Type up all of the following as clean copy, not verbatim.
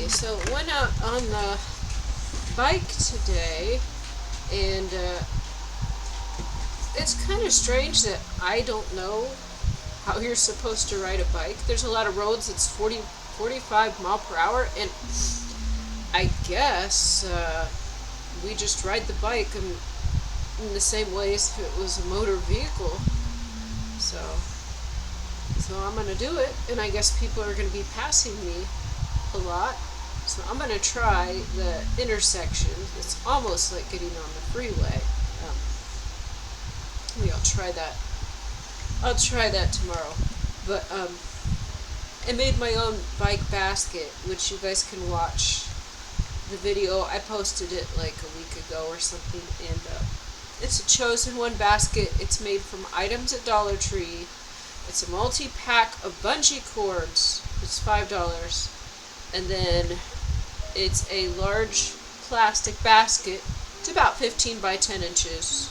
So went out on the bike today, and it's kind of strange that I don't know how you're supposed to ride a bike. There's a lot of roads that's 45 mile per hour, and I guess we just ride the bike in the same way as if it was a motor vehicle. So I'm gonna do it, and I guess people are gonna be passing me a lot. So I'm gonna try the intersection. It's almost like getting on the freeway. Maybe I'll try that. I'll try that tomorrow. But I made my own bike basket, which you guys can watch the video. I posted it like a week ago or something, and it's a chosen one basket. It's made from items at Dollar Tree. It's a multi-pack of Bungie cords. It's $5. And then it's a large plastic basket. It's about 15 by 10 inches.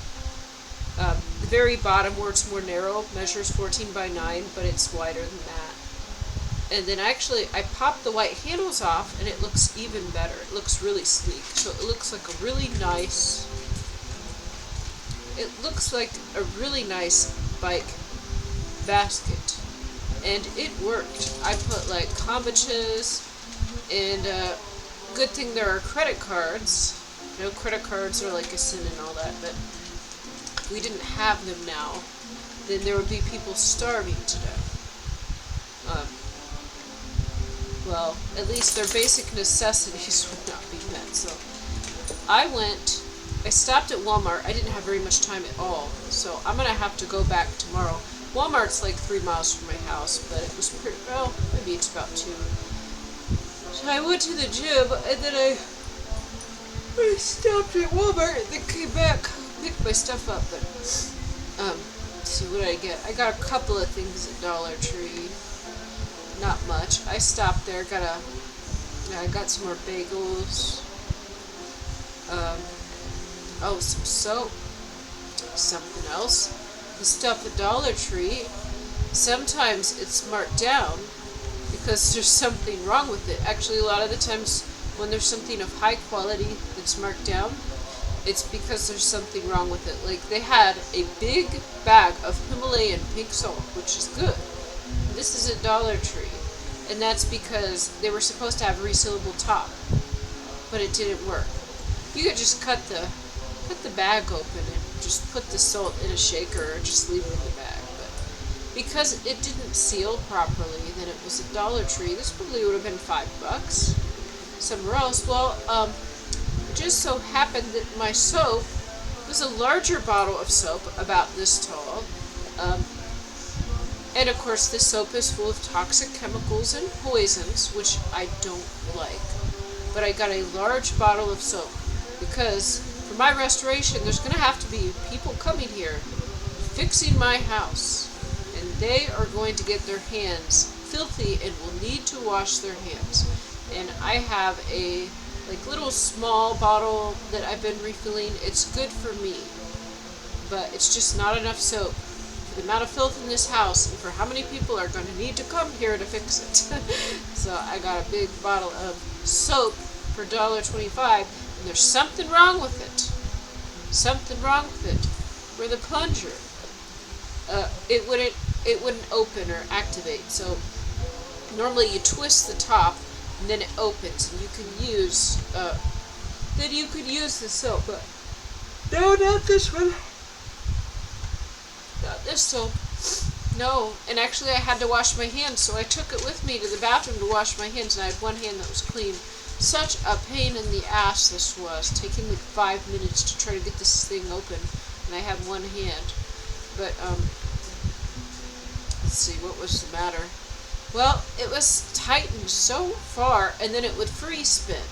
The very bottom, where it's more narrow, measures 14 by 9, but it's wider than that. And then actually, I popped the white handles off, and it looks even better. It looks really sleek. So it looks like a really nice... It looks like a really nice bike basket. And it worked. I put like kombuchas, and good thing there are credit cards. You know, credit cards are like a sin and all that, but if we didn't have them now, then there would be people starving to death. Well, at least their basic necessities would not be met. So I stopped at Walmart. I didn't have very much time at all, so I'm going to have to go back tomorrow. Walmart's like 3 miles from my house, but it was pretty, well, maybe it's about 2. So I went to the gym, and then I stopped at Walmart, and then came back, picked my stuff up, but, let's see, what did I get? I got a couple of things at Dollar Tree. Not much. I stopped there, I got some more bagels. Oh, some soap. Something else. The stuff at Dollar Tree, sometimes it's marked down because there's something wrong with it. Actually, a lot of the times when there's something of high quality that's marked down, it's because there's something wrong with it. Like, they had a big bag of Himalayan pink salt, which is good. This is at Dollar Tree, and that's because they were supposed to have a resealable top, but it didn't work. You could just cut the bag open and just put the salt in a shaker or just leave it in the bag. But because it didn't seal properly, then it was at Dollar Tree. This probably would have been $5 somewhere else. Well, it just so happened that my soap was a larger bottle of soap, about this tall. And of course, this soap is full of toxic chemicals and poisons, which I don't like. But I got a large bottle of soap because for my restoration, there's going to have to be people coming here fixing my house, and they are going to get their hands filthy and will need to wash their hands. And I have a little small bottle that I've been refilling. It's good for me, but it's just not enough soap for the amount of filth in this house and for how many people are going to need to come here to fix it. So I got a big bottle of soap for $1.25. And there's something wrong with it. Something wrong with it. Where the plunger, it wouldn't open or activate. So normally you twist the top, and then it opens, and you can use the soap. But no, not this one. Not this soap. No, and actually I had to wash my hands, so I took it with me to the bathroom to wash my hands, and I had one hand that was clean. Such a pain in the ass this was, taking like 5 minutes to try to get this thing open, and I had one hand. But, let's see, what was the matter? Well, it was tightened so far, and then it would freeze spin.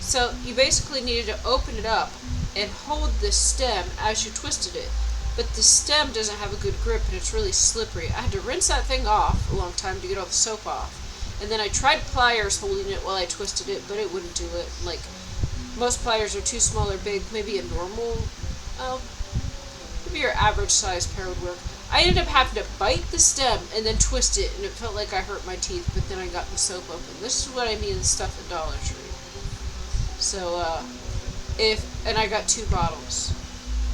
So you basically needed to open it up and hold the stem as you twisted it. But the stem doesn't have a good grip, and it's really slippery. I had to rinse that thing off a long time to get all the soap off. And then I tried pliers holding it while I twisted it, but it wouldn't do it. Like, most pliers are too small or big. Maybe a normal, maybe your average size pair would work. I ended up having to bite the stem and then twist it, and it felt like I hurt my teeth, but then I got the soap open. This is what I mean, the stuff at Dollar Tree. So, and I got 2 bottles.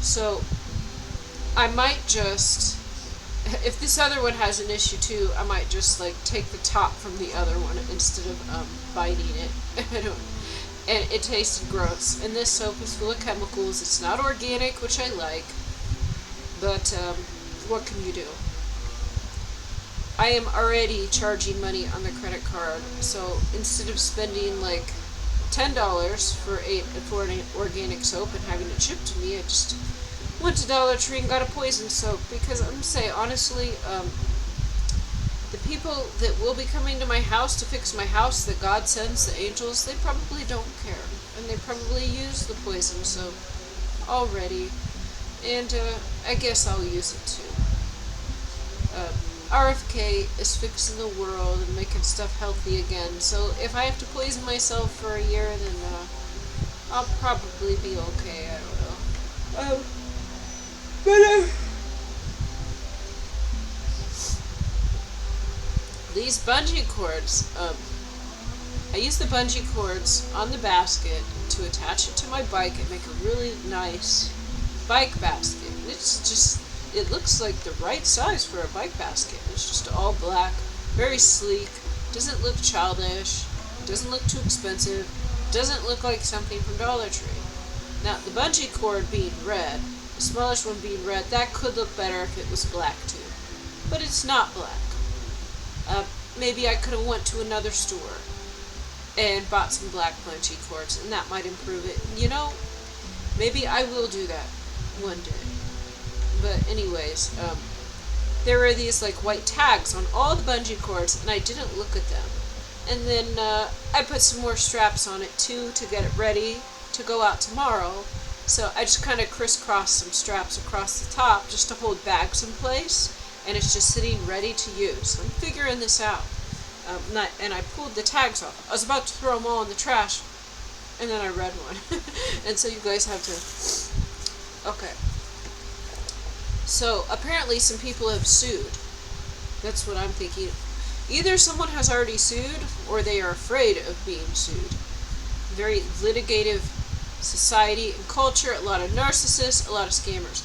So, I might just, if this other one has an issue too, I might just like take the top from the other one instead of biting it. I don't, and it tasted gross. And this soap is full of chemicals. It's not organic, which I like, but what can you do? I am already charging money on the credit card, so instead of spending like $10 for an organic soap and having it shipped to me, I just went to Dollar Tree and got a poison soap, because I'm gonna say honestly, the people that will be coming to my house to fix my house, that God sends, the angels, they probably don't care, and they probably use the poison soap already, and I guess I'll use it too. RFK is fixing the world and making stuff healthy again, so if I have to poison myself for a year, then I'll probably be okay. I don't know. These bungee cords, I use the bungee cords on the basket to attach it to my bike and make a really nice bike basket. It's just, it looks like the right size for a bike basket. It's just all black, very sleek, doesn't look childish, doesn't look too expensive, doesn't look like something from Dollar Tree. Now, the bungee cord being red, the smallest one being red, that could look better if it was black too. But it's not black. Maybe I could have went to another store and bought some black bungee cords, and that might improve it. You know, maybe I will do that one day. But anyways, there were these like white tags on all the bungee cords, and I didn't look at them. And then I put some more straps on it too to get it ready to go out tomorrow. So I just kind of crisscrossed some straps across the top just to hold bags in place, and it's just sitting ready to use. I'm figuring this out. And I pulled the tags off. I was about to throw them all in the trash, and then I read one. And so you guys have to... Okay. So apparently some people have sued. That's what I'm thinking. Either someone has already sued, or they are afraid of being sued. Very litigative society and culture, a lot of narcissists, a lot of scammers.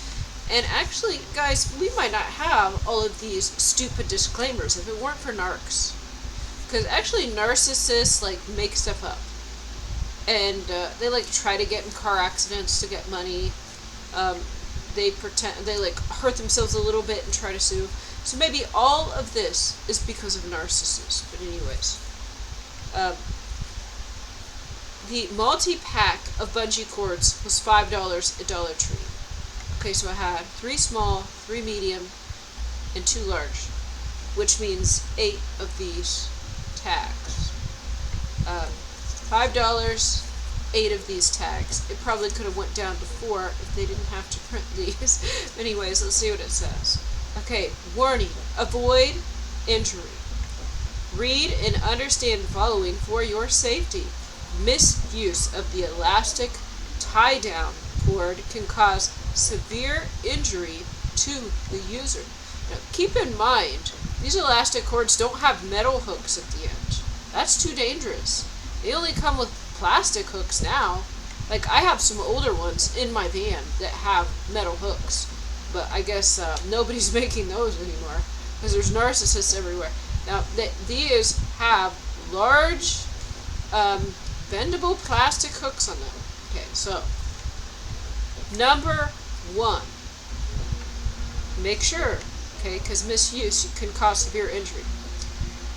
And actually, guys, we might not have all of these stupid disclaimers if it weren't for narcs. Because actually narcissists like make stuff up. And they like try to get in car accidents to get money. They pretend, they like hurt themselves a little bit and try to sue. So maybe all of this is because of narcissists. But anyways. The multi-pack of bungee cords was $5 at Dollar Tree. Okay, so I had 3 small, 3 medium, and 2 large, which means 8 of these tags. $5, 8 of these tags. It probably could have went down to 4 if they didn't have to print these. Anyways, let's see what it says. Okay, warning, avoid injury. Read and understand the following for your safety. Misuse of the elastic tie-down cord can cause severe injury to the user. Now, keep in mind, these elastic cords don't have metal hooks at the end. That's too dangerous. They only come with plastic hooks now. Like, I have some older ones in my van that have metal hooks, but I guess nobody's making those anymore because there's narcissists everywhere. Now, these have large bendable plastic hooks on them. Okay, so number 1, make sure, okay, because misuse can cause severe injury.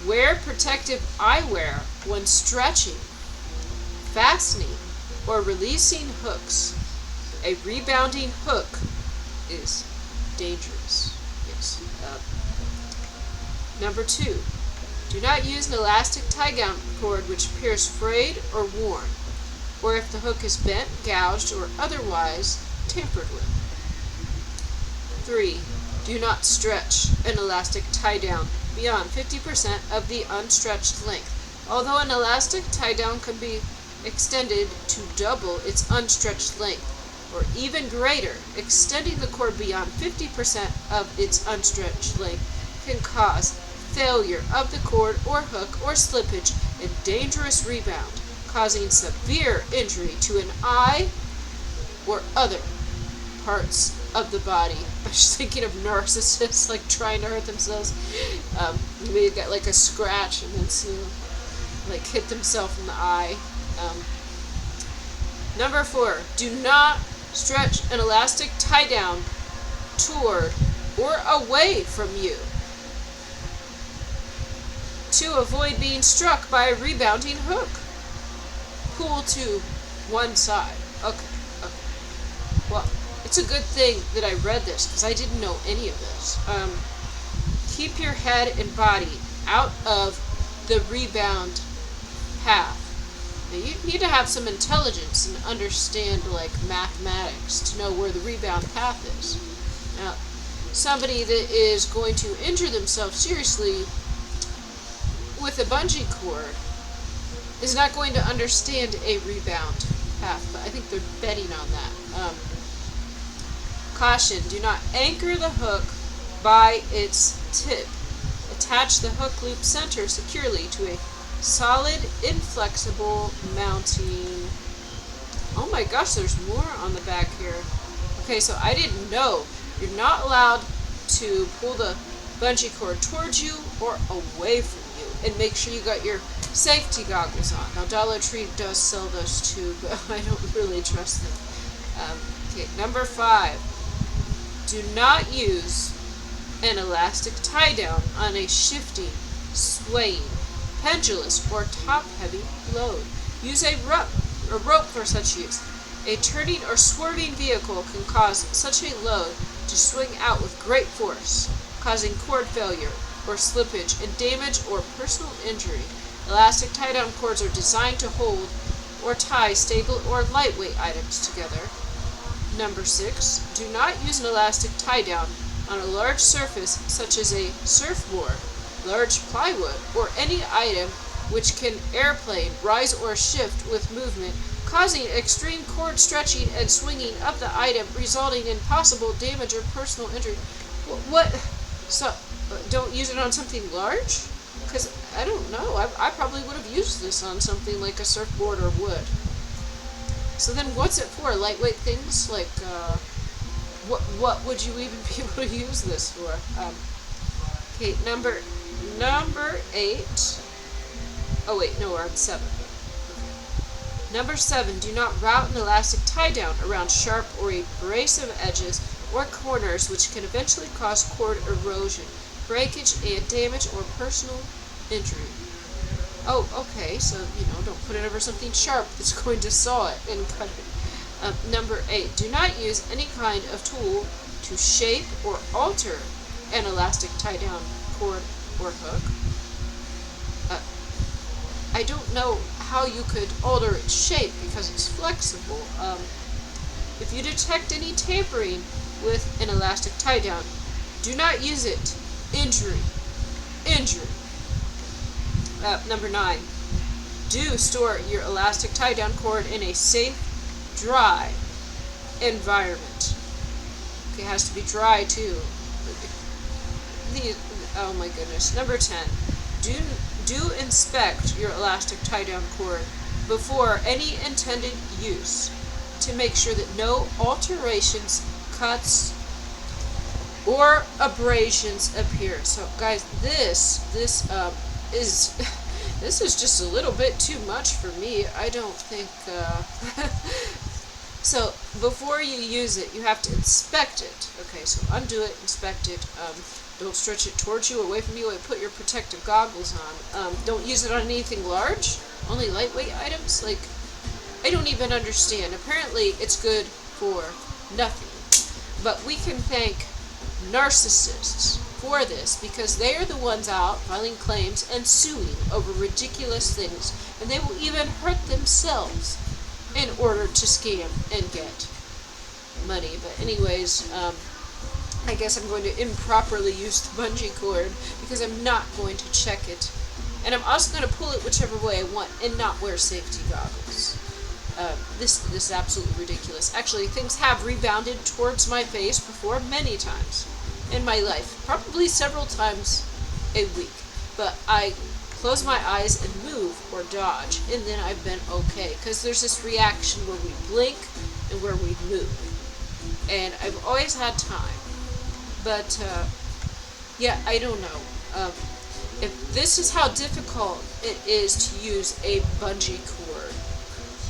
Wear protective eyewear when stretching, fastening, or releasing hooks. A rebounding hook is dangerous. Yes. Number 2. Do not use an elastic tie-down cord which appears frayed or worn, or if the hook is bent, gouged, or otherwise tampered with. 3. Do not stretch an elastic tie-down beyond 50% of the unstretched length. Although an elastic tie-down can be extended to double its unstretched length, or even greater. Extending the cord beyond 50% of its unstretched length can cause failure of the cord or hook or slippage and dangerous rebound, causing severe injury to an eye or other parts of the body. I was thinking of narcissists like trying to hurt themselves. Maybe get like a scratch and then like hit themselves in the eye. Number 4, do not stretch an elastic tie down toward or away from you to avoid being struck by a rebounding hook. Pull to one side. Okay. Well, it's a good thing that I read this because I didn't know any of this. Keep your head and body out of the rebound path. Now, you need to have some intelligence and understand like mathematics to know where the rebound path is. Now, somebody that is going to injure themselves seriously with a bungee cord is not going to understand a rebound path, but I think they're betting on that. Caution, do not anchor the hook by its tip. Attach the hook loop center securely to a solid, inflexible mounting. Oh my gosh, there's more on the back here. Okay, so I didn't know. You're not allowed to pull the bungee cord towards you or away from you. And make sure you got your safety goggles on. Now, Dollar Tree does sell those too, but I don't really trust them. Okay, number 5. Do not use an elastic tie down on a shifting, swaying, pendulous, or top-heavy load. Use a rope for such use. A turning or swerving vehicle can cause such a load to swing out with great force, causing cord failure or slippage and damage or personal injury. Elastic tie-down cords are designed to hold or tie stable or lightweight items together. Number 6. Do not use an elastic tie-down on a large surface such as a surfboard, large plywood, or any item which can airplane, rise or shift with movement, causing extreme cord stretching and swinging of the item, resulting in possible damage or personal injury. What? So, don't use it on something large? Because, I don't know, I probably would have used this on something like a surfboard or wood. So then what's it for? Lightweight things? Like, what would you even be able to use this for? Okay, number 8. Oh wait, no, we're on 7. Okay. Number 7, do not route an elastic tie down around sharp or abrasive edges or corners which can eventually cause cord erosion, breakage, and damage or personal injury. Oh, okay, so, don't put it over something sharp that's going to saw it and cut it. Number 8, do not use any kind of tool to shape or alter an elastic tie-down cord or hook. I don't know how you could alter its shape because it's flexible. If you detect any tampering with an elastic tie-down, do not use it. Injury. Number 9, do store your elastic tie-down cord in a safe, dry environment. Okay, it has to be dry too. Oh my goodness. Number 10, do inspect your elastic tie-down cord before any intended use to make sure that no alterations, cuts, or abrasions appear. So guys, this is this is just a little bit too much for me. I don't think so before you use it you have to inspect it. Okay, so undo it, inspect it, don't stretch it towards you, away from you, and put your protective goggles on. Don't use it on anything large, only lightweight items. Like, I don't even understand. Apparently it's good for nothing, but we can thank narcissists for this because they are the ones out filing claims and suing over ridiculous things, and they will even hurt themselves in order to scam and get money. But anyways, I guess I'm going to improperly use the bungee cord because I'm not going to check it, and I'm also going to pull it whichever way I want and not wear safety goggles. This is absolutely ridiculous. Actually, things have rebounded towards my face before many times in my life, probably several times a week. But I close my eyes and move or dodge, and then I've been okay. Because there's this reaction where we blink and where we move. And I've always had time. But, yeah, I don't know. If this is how difficult it is to use a bungee cord,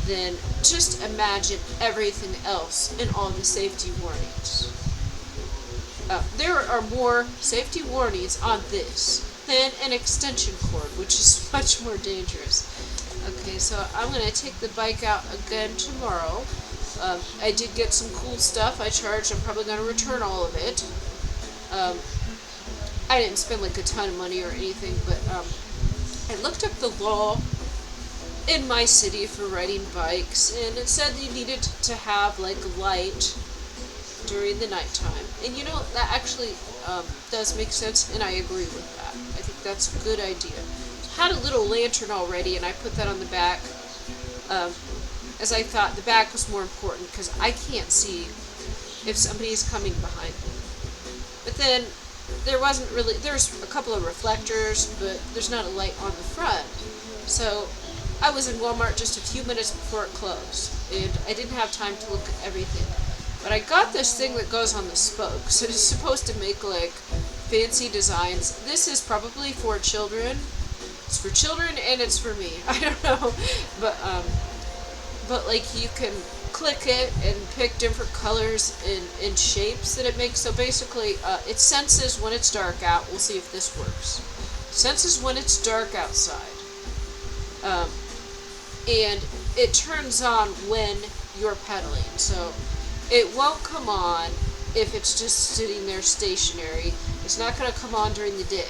then just imagine everything else in all the safety warnings. There are more safety warnings on this than an extension cord, which is much more dangerous. Okay, so I'm going to take the bike out again tomorrow. I did get some cool stuff I charged. I'm probably going to return all of it. I didn't spend like a ton of money or anything, but I looked up the law in my city for riding bikes, and it said you needed to have like light during the nighttime. And you know, that actually does make sense, and I agree with that. I think that's a good idea. I had a little lantern already, and I put that on the back, as I thought the back was more important because I can't see if somebody's coming behind me. But then there's a couple of reflectors, but there's not a light on the front. So I was in Walmart just a few minutes before it closed, and I didn't have time to look at everything. But I got this thing that goes on the spokes. It is supposed to make like fancy designs. This is probably for children. It's for children and it's for me. I don't know, but like you can click it and pick different colors and shapes that it makes. So basically, it senses when it's dark out. We'll see if this works. Senses when it's dark outside, and it turns on when you're pedaling. So it won't come on if it's just sitting there stationary. It's not going to come on during the day.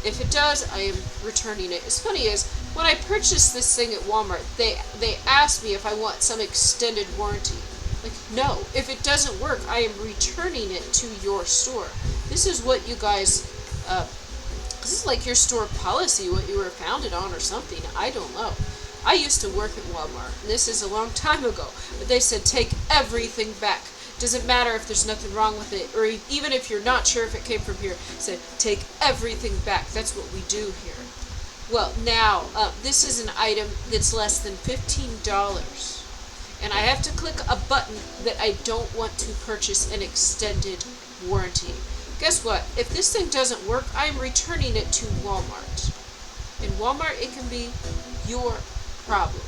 If it does, I am returning it. It's funny is, when I purchased this thing at Walmart, they asked me if I want some extended warranty. Like, no. If it doesn't work, I am returning it to your store. This is what you guys, this is like your store policy, what you were founded on or something. I don't know. I used to work at Walmart, and this is a long time ago, but they said take everything back. Doesn't matter if there's nothing wrong with it, or even if you're not sure if it came from here, said take everything back. That's what we do here. Well, now, this is an item that's less than $15, and I have to click a button that I don't want to purchase an extended warranty. Guess what? If this thing doesn't work, I'm returning it to Walmart. In Walmart, it can be your problem.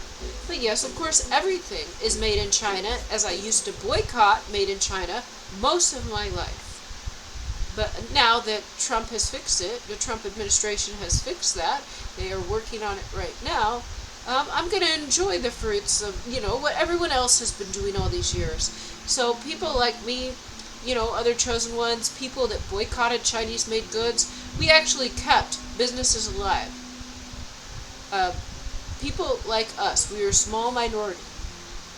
But yes, of course, everything is made in China, as I used to boycott made in China most of my life. But now that Trump has fixed it, the Trump administration has fixed that, they are working on it right now, I'm going to enjoy the fruits of, you know, what everyone else has been doing all these years. So people like me, you know, other chosen ones, people that boycotted Chinese-made goods, we actually kept businesses alive. People like us, we were a small minority.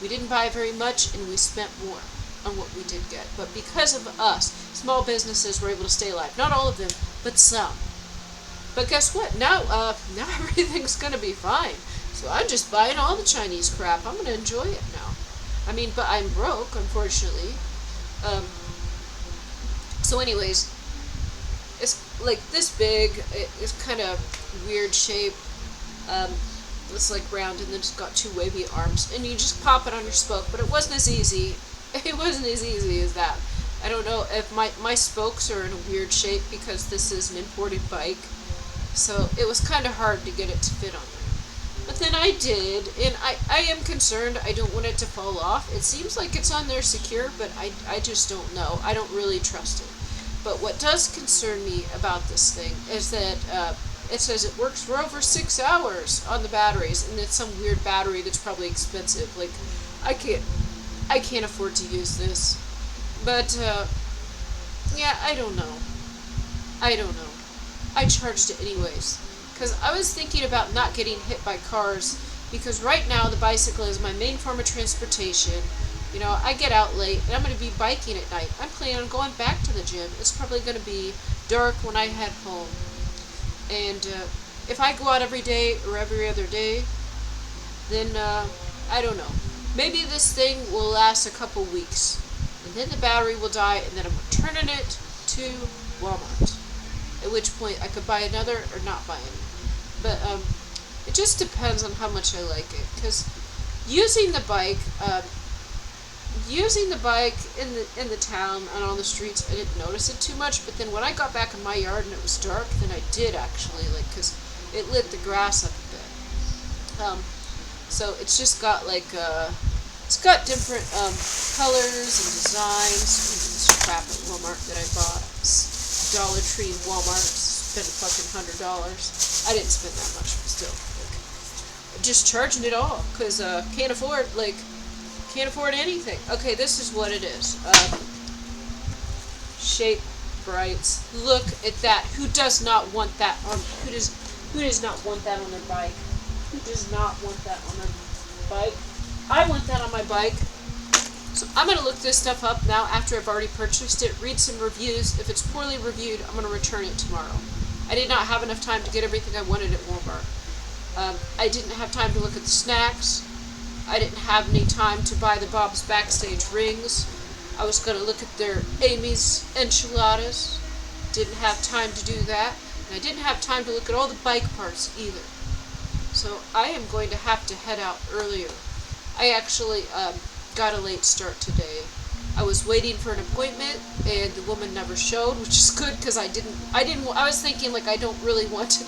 We didn't buy very much, and we spent more on what we did get. But because of us, small businesses were able to stay alive. Not all of them, but some. But guess what? Now everything's going to be fine. So I'm just buying all the Chinese crap. I'm going to enjoy it now. I mean, but I'm broke, unfortunately. So anyways, it's like this big. It's kind of weird shape. It's like round and then it's got two wavy arms, and you just pop it on your spoke. But it wasn't as easy. It wasn't as easy as that. I don't know if my spokes are in a weird shape because this is an imported bike, so it was kind of hard to get it to fit on there. But then I did, and I am concerned. I don't want it to fall off. It seems like it's on there secure, but I just don't know. I don't really trust it. But what does concern me about this thing is that it says it works for over 6 hours on the batteries, and it's some weird battery that's probably expensive. Like, I can't afford to use this. But, yeah, I don't know. I charged it anyways. Because I was thinking about not getting hit by cars, because right now the bicycle is my main form of transportation. You know, I get out late, and I'm going to be biking at night. I'm planning on going back to the gym. It's probably going to be dark when I head home. And if I go out every day or every other day, then I don't know. maybe this thing will last a couple weeks, and then the battery will die, and then I'm returning it to Walmart. At which point I could buy another or not buy any. But it just depends on how much I like it. Because using the bike, in the town and on the streets, I didn't notice it too much. But then when I got back in my yard and it was dark, then I did actually, like, because it lit the grass up a bit. So it's just got like it's got different colors and designs. This crap at Walmart that I bought. Dollar Tree, Walmart, spent fucking $100. I didn't spend that much, but still, like, just charging it all because can't afford anything. Okay, this is what it is. Shape brights. Look at that. Who does not want that on? Who does not want that on their bike? Who does not want that on their bike? I want that on my bike. So I'm going to look this stuff up now after I've already purchased it, read some reviews. If it's poorly reviewed, I'm going to return it tomorrow. I did not have enough time to get everything I wanted at Walmart. I didn't have time to look at the snacks. I didn't have any time to buy the Bob's Backstage rings. I was going to look at their Amy's enchiladas. Didn't have time to do that. And I didn't have time to look at all the bike parts either. So I am going to have to head out earlier. I actually got a late start today. I was waiting for an appointment and the woman never showed, which is good because I was thinking, like, I don't really want to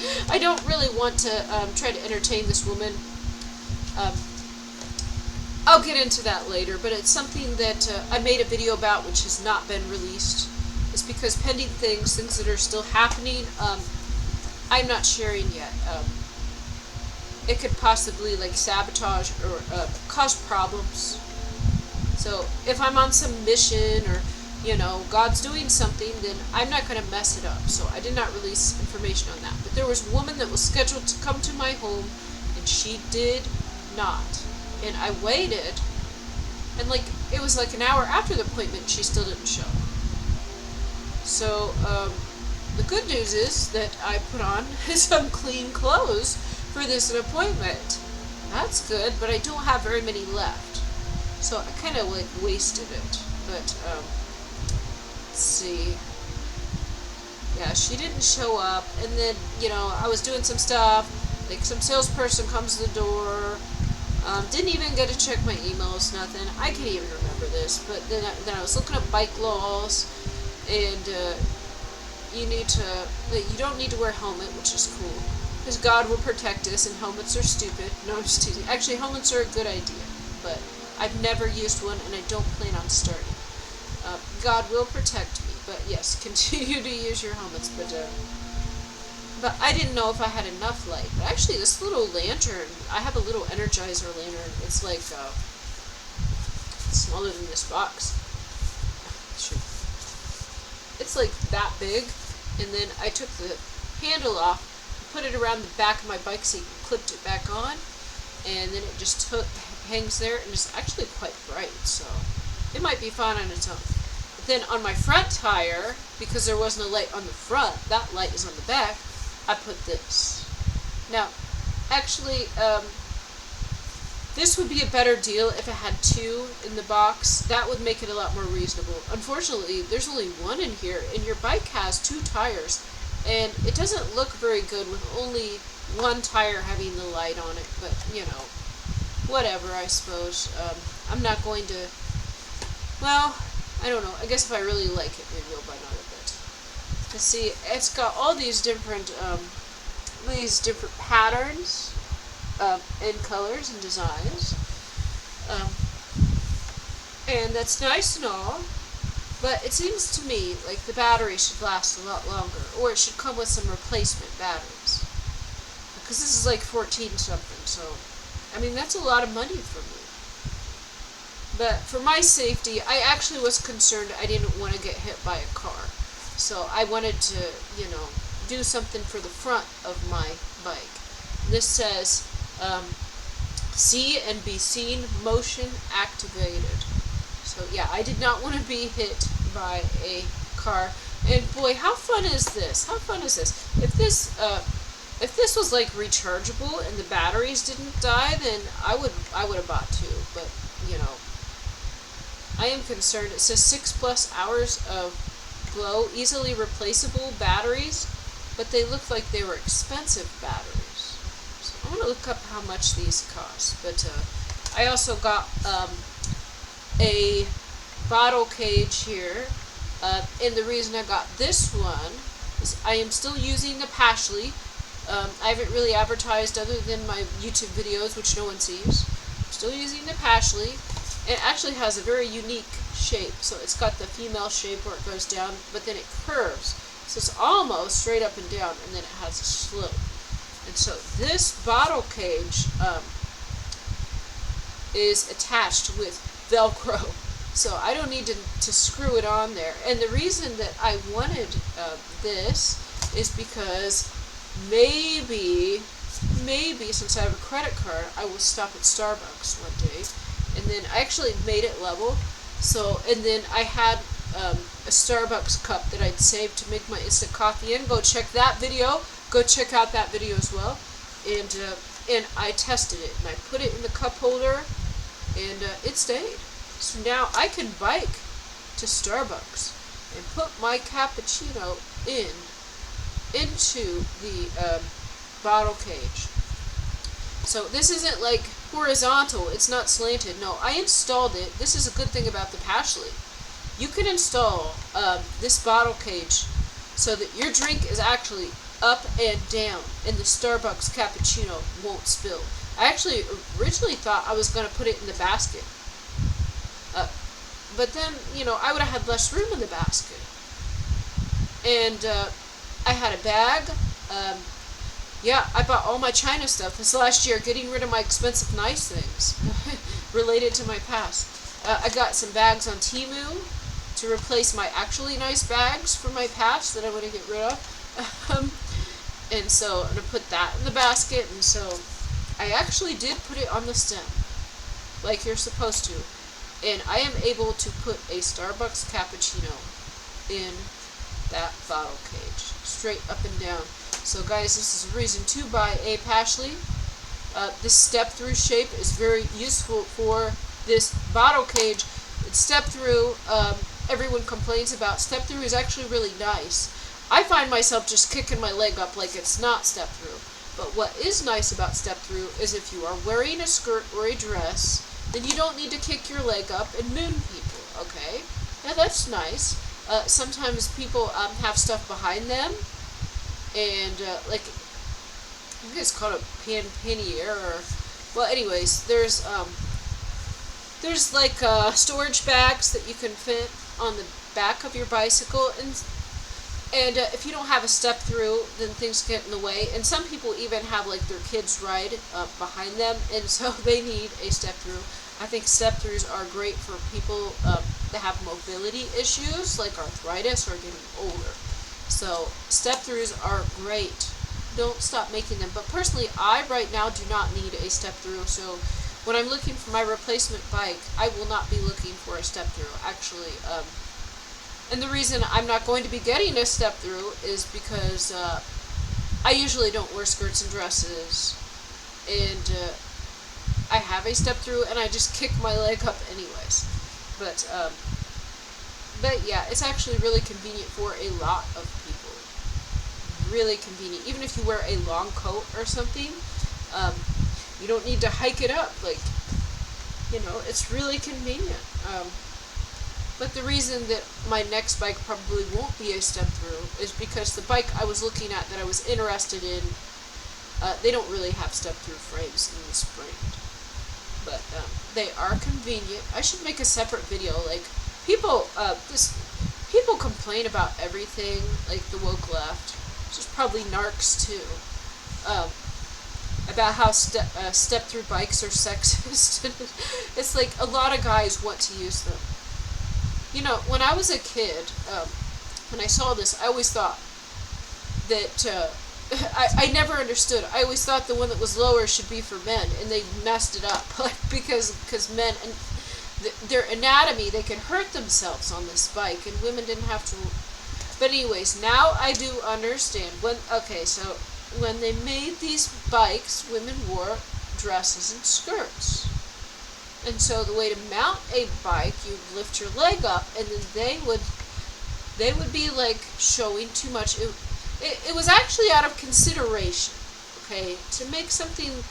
try to entertain this woman. I'll get into that later, but it's something that I made a video about which has not been released. It's because pending things that are still happening, I'm not sharing yet. It could possibly, like, sabotage or cause problems. So if I'm on some mission or, God's doing something, then I'm not going to mess it up. So I did not release information on that. But there was a woman that was scheduled to come to my home, and she did not. And I waited, and, like, it was like an hour after the appointment, and she still didn't show. So the good news is that I put on some clean clothes for this appointment. That's good, but I don't have very many left. So I kind of, like, wasted it. But, let's see. Yeah, she didn't show up. And then, I was doing some stuff. Like, some salesperson comes to the door. Didn't even get to check my emails, nothing. I can't even remember this. But then I was looking up bike laws. And, you don't need to wear a helmet, which is cool. Because God will protect us, and helmets are stupid. No, I'm just teasing. Actually, helmets are a good idea. But I've never used one, and I don't plan on starting. God will protect me, but yes, continue to use your helmets. But I didn't know if I had enough light. But actually, this little lantern, I have a little Energizer lantern. It's like smaller than this box. It's like that big, and then I took the handle off, put it around the back of my bike seat, and clipped it back on, and then it just hangs there, and it's actually quite bright, so it might be fun on its own. But then on my front tire, because there wasn't a light on the front, that light is on the back, I put this. Now, actually, this would be a better deal if it had two in the box. That would make it a lot more reasonable. Unfortunately, there's only one in here, and your bike has two tires, and it doesn't look very good with only one tire having the light on it, but, whatever, I suppose. I'm not going to, well, I don't know. I guess if I really like it, maybe I'll buy another bit. Let's see, it's got all these different patterns, and colors and designs. And that's nice and all, but it seems to me like the battery should last a lot longer, or it should come with some replacement batteries. Because this is like 14 something, so that's a lot of money for me. But for my safety, I actually was concerned I didn't want to get hit by a car. So I wanted to, do something for the front of my bike. This says, see and be seen, motion activated. So yeah, I did not want to be hit by a car. And boy, how fun is this? How fun is this? If this was like rechargeable and the batteries didn't die, then I would have bought two. But you know, I am concerned. It says 6+ hours of glow, easily replaceable batteries, but they look like they were expensive batteries. So I'm going to look up how much these cost. But I also got a bottle cage here, and the reason I got this one is I am still using the Pashley. I haven't really advertised other than my YouTube videos, which no one sees. I'm still using the Pashley. It actually has a very unique shape. So it's got the female shape where it goes down, but then it curves. So it's almost straight up and down, and then it has a slope. And so this bottle cage is attached with Velcro. So I don't need to screw it on there. And the reason that I wanted this is because maybe since I have a credit card, I will stop at Starbucks one day. And then I actually made it level. So, and then I had a Starbucks cup that I'd saved to make my instant coffee in. Go check that video. Go check out that video as well. And I tested it, and I put it in the cup holder, and it stayed. So now I can bike to Starbucks and put my cappuccino into the bottle cage. So this isn't like horizontal, it's not slanted. No, I installed it. This is a good thing about the Pashley. You can install this bottle cage so that your drink is actually up and down, and the Starbucks cappuccino won't spill. I actually originally thought I was going to put it in the basket. But then, you know, I would have had less room in the basket. And I had a bag. Yeah, I bought all my China stuff this last year, getting rid of my expensive nice things related to my past. I got some bags on Temu to replace my actually nice bags from my past that I want to get rid of. And so I'm going to put that in the basket. And so I actually did put it on the stem, like you're supposed to. And I am able to put a Starbucks cappuccino in that bottle cage, straight up and down. So guys, this is a reason to buy a Pashley. This step-through shape is very useful for this bottle cage. It's step-through. Everyone complains about step-through is actually really nice. I find myself just kicking my leg up like it's not step-through. But what is nice about step-through is if you are wearing a skirt or a dress, then you don't need to kick your leg up and moon people, okay? Yeah, that's nice. Sometimes people have stuff behind them, and like, I think it's called a pannier, or, well, anyways, there's like storage bags that you can fit on the back of your bicycle, and if you don't have a step through, then things get in the way. And some people even have like their kids ride behind them, and so they need a step through. I think step throughs are great for people that have mobility issues like arthritis or getting older. So step throughs are great. Don't stop making them. But personally, I right now do not need a step through. So when I'm looking for my replacement bike, I will not be looking for a step through. Actually, and the reason I'm not going to be getting a step through is because I usually don't wear skirts and dresses, and I have a step through, and I just kick my leg up anyways. But yeah, it's actually really convenient for a lot of people. Really convenient. Even if you wear a long coat or something, you don't need to hike it up. Like, you know, it's really convenient. But the reason that my next bike probably won't be a step through is because the bike I was looking at that I was interested in, they don't really have step through frames in the spring. But they are convenient. I should make a separate video. Like, people complain about everything, like the woke left, which is probably narcs too, about how step-through bikes are sexist. It's like a lot of guys want to use them. You know, when I was a kid, when I saw this, I always thought that I never understood. I always thought the one that was lower should be for men, and they messed it up, like because men and their anatomy, they can hurt themselves on this bike, and women didn't have to. But anyways, now I do understand. So when they made these bikes, women wore dresses and skirts. And so the way to mount a bike, you lift your leg up, and then they would be like showing too much. It was actually out of consideration, okay, to make something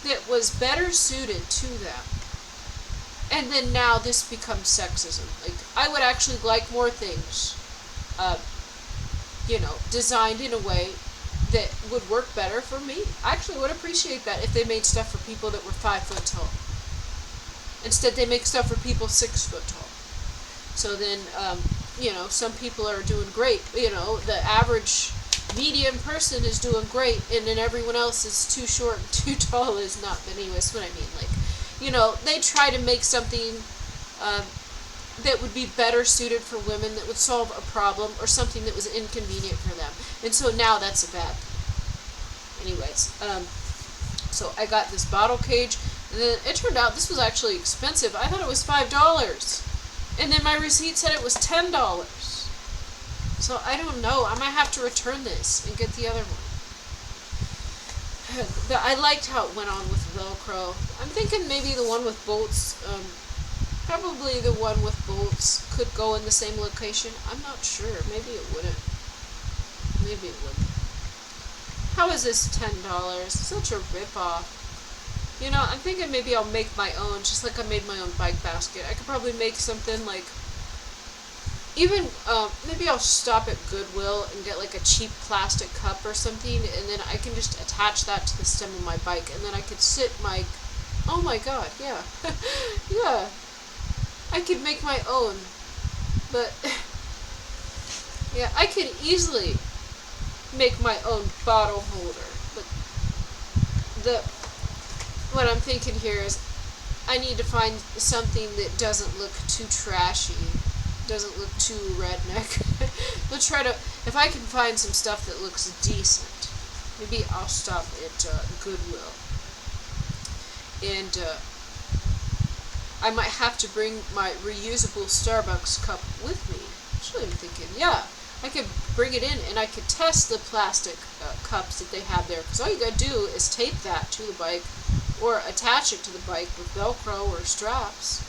that was better suited to them. And then now this becomes sexism. Like, I would actually like more things, designed in a way that would work better for me. I actually would appreciate that if they made stuff for people that were 5 foot tall. Instead, they make stuff for people 6 foot tall. So then, some people are doing great. The average medium person is doing great, and then everyone else is too short and too tall is not. But anyway, that's what I mean. Like, they try to make something that would be better suited for women, that would solve a problem, or something that was inconvenient for them. And so now that's a bad thing. Anyways, so I got this bottle cage, and then it turned out this was actually expensive. I thought it was $5. And then my receipt said it was $10. So I don't know. I might have to return this and get the other one. I liked how it went on with Velcro. I'm thinking maybe the one with bolts, probably the one with bolts could go in the same location. I'm not sure. Maybe it wouldn't. Maybe it wouldn't. How is this $10? Such a ripoff. I'm thinking maybe I'll make my own, just like I made my own bike basket. I could probably make something like, even, maybe I'll stop at Goodwill and get like a cheap plastic cup or something, and then I can just attach that to the stem of my bike, and then I could sit my, oh my god, yeah, yeah, I could make my own, but, yeah, I could easily make my own bottle holder, but what I'm thinking here is I need to find something that doesn't look too trashy, doesn't look too redneck. Let's try to, if I can find some stuff that looks decent, maybe I'll stop at Goodwill. And I might have to bring my reusable Starbucks cup with me. Actually, I'm thinking, yeah, I could bring it in and I could test the plastic cups that they have there. Because all you gotta do is tape that to the bike or attach it to the bike with Velcro or straps.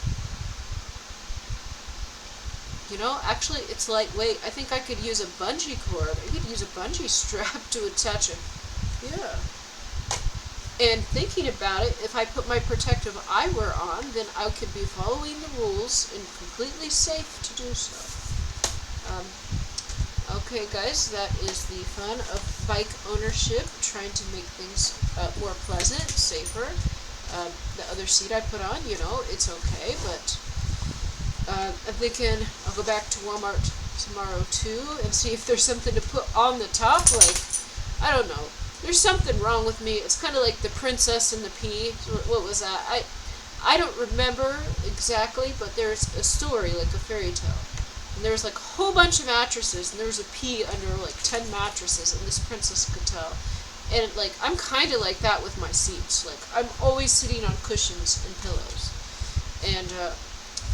Actually, it's lightweight. I think I could use a bungee cord. I could use a bungee strap to attach it. Yeah. And thinking about it, if I put my protective eyewear on, then I could be following the rules and completely safe to do so. Okay, guys, that is the fun of bike ownership, trying to make things more pleasant, safer. The other seat I put on, it's okay, but I'm thinking I'll go back to Walmart tomorrow too and see if there's something to put on the top. Like, I don't know. There's something wrong with me. It's kind of like the Princess and the Pea. What was that? I don't remember exactly, but there's a story, like a fairy tale. And there's like a whole bunch of mattresses, and there was a pea under like 10 mattresses, and this princess could tell. And like, I'm kind of like that with my seats. Like, I'm always sitting on cushions and pillows. And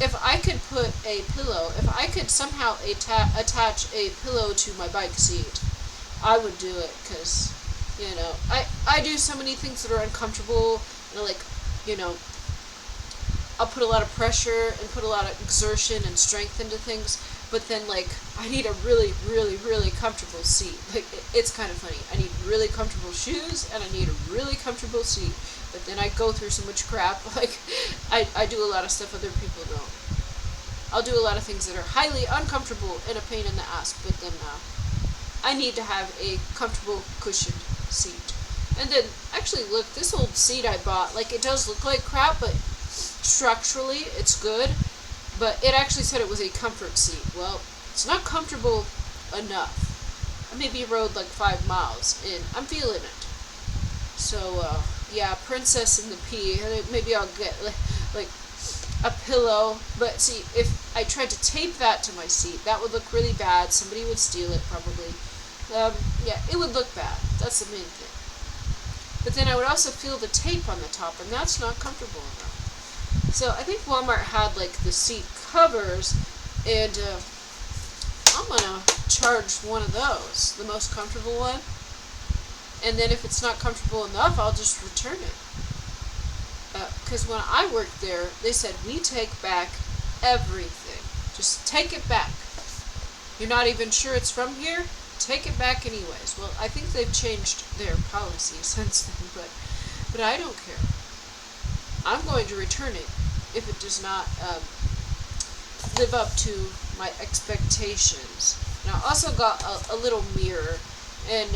if I could put a pillow, if I could somehow attach a pillow to my bike seat, I would do it, because, I do so many things that are uncomfortable, and like, I'll put a lot of pressure and put a lot of exertion and strength into things, but then, like, I need a really, really, really comfortable seat. Like, it's kind of funny. I need really comfortable shoes, and I need a really comfortable seat. But then I go through so much crap. Like, I do a lot of stuff other people don't. I'll do a lot of things that are highly uncomfortable and a pain in the ass, but then I need to have a comfortable cushioned seat. And then, actually, look, this old seat I bought, like, it does look like crap, but structurally it's good. But it actually said it was a comfort seat. Well, it's not comfortable enough. I maybe rode like 5 miles, and I'm feeling it. So, yeah, Princess and the Pea. Maybe I'll get like a pillow. But see, if I tried to tape that to my seat, that would look really bad. Somebody would steal it probably. Yeah, it would look bad. That's the main thing. But then I would also feel the tape on the top, and that's not comfortable enough. So I think Walmart had like the seat covers, and I'm gonna charge one of those, the most comfortable one. And then if it's not comfortable enough, I'll just return it. Because when I worked there, they said, we take back everything. Just take it back. You're not even sure it's from here? Take it back anyways. Well, I think they've changed their policy since then, but I don't care. I'm going to return it if it does not live up to my expectations. And I also got a little mirror, and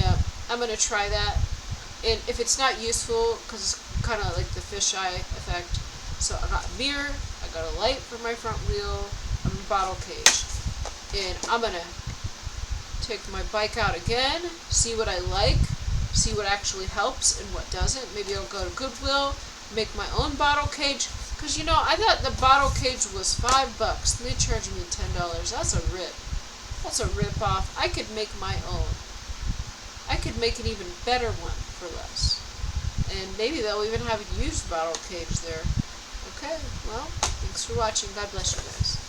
I'm going to try that. And if it's not useful, because it's kind of like the fisheye effect, so I got a mirror, I got a light for my front wheel, a bottle cage. And I'm going to take my bike out again, see what I like, see what actually helps and what doesn't. Maybe I'll go to Goodwill, make my own bottle cage. Because, I thought the bottle cage was $5, and they charged me $10. That's a rip. That's a rip off. I could make my own. I could make an even better one for less. And maybe they'll even have a used bottle cage there. Okay, well, thanks for watching. God bless you guys.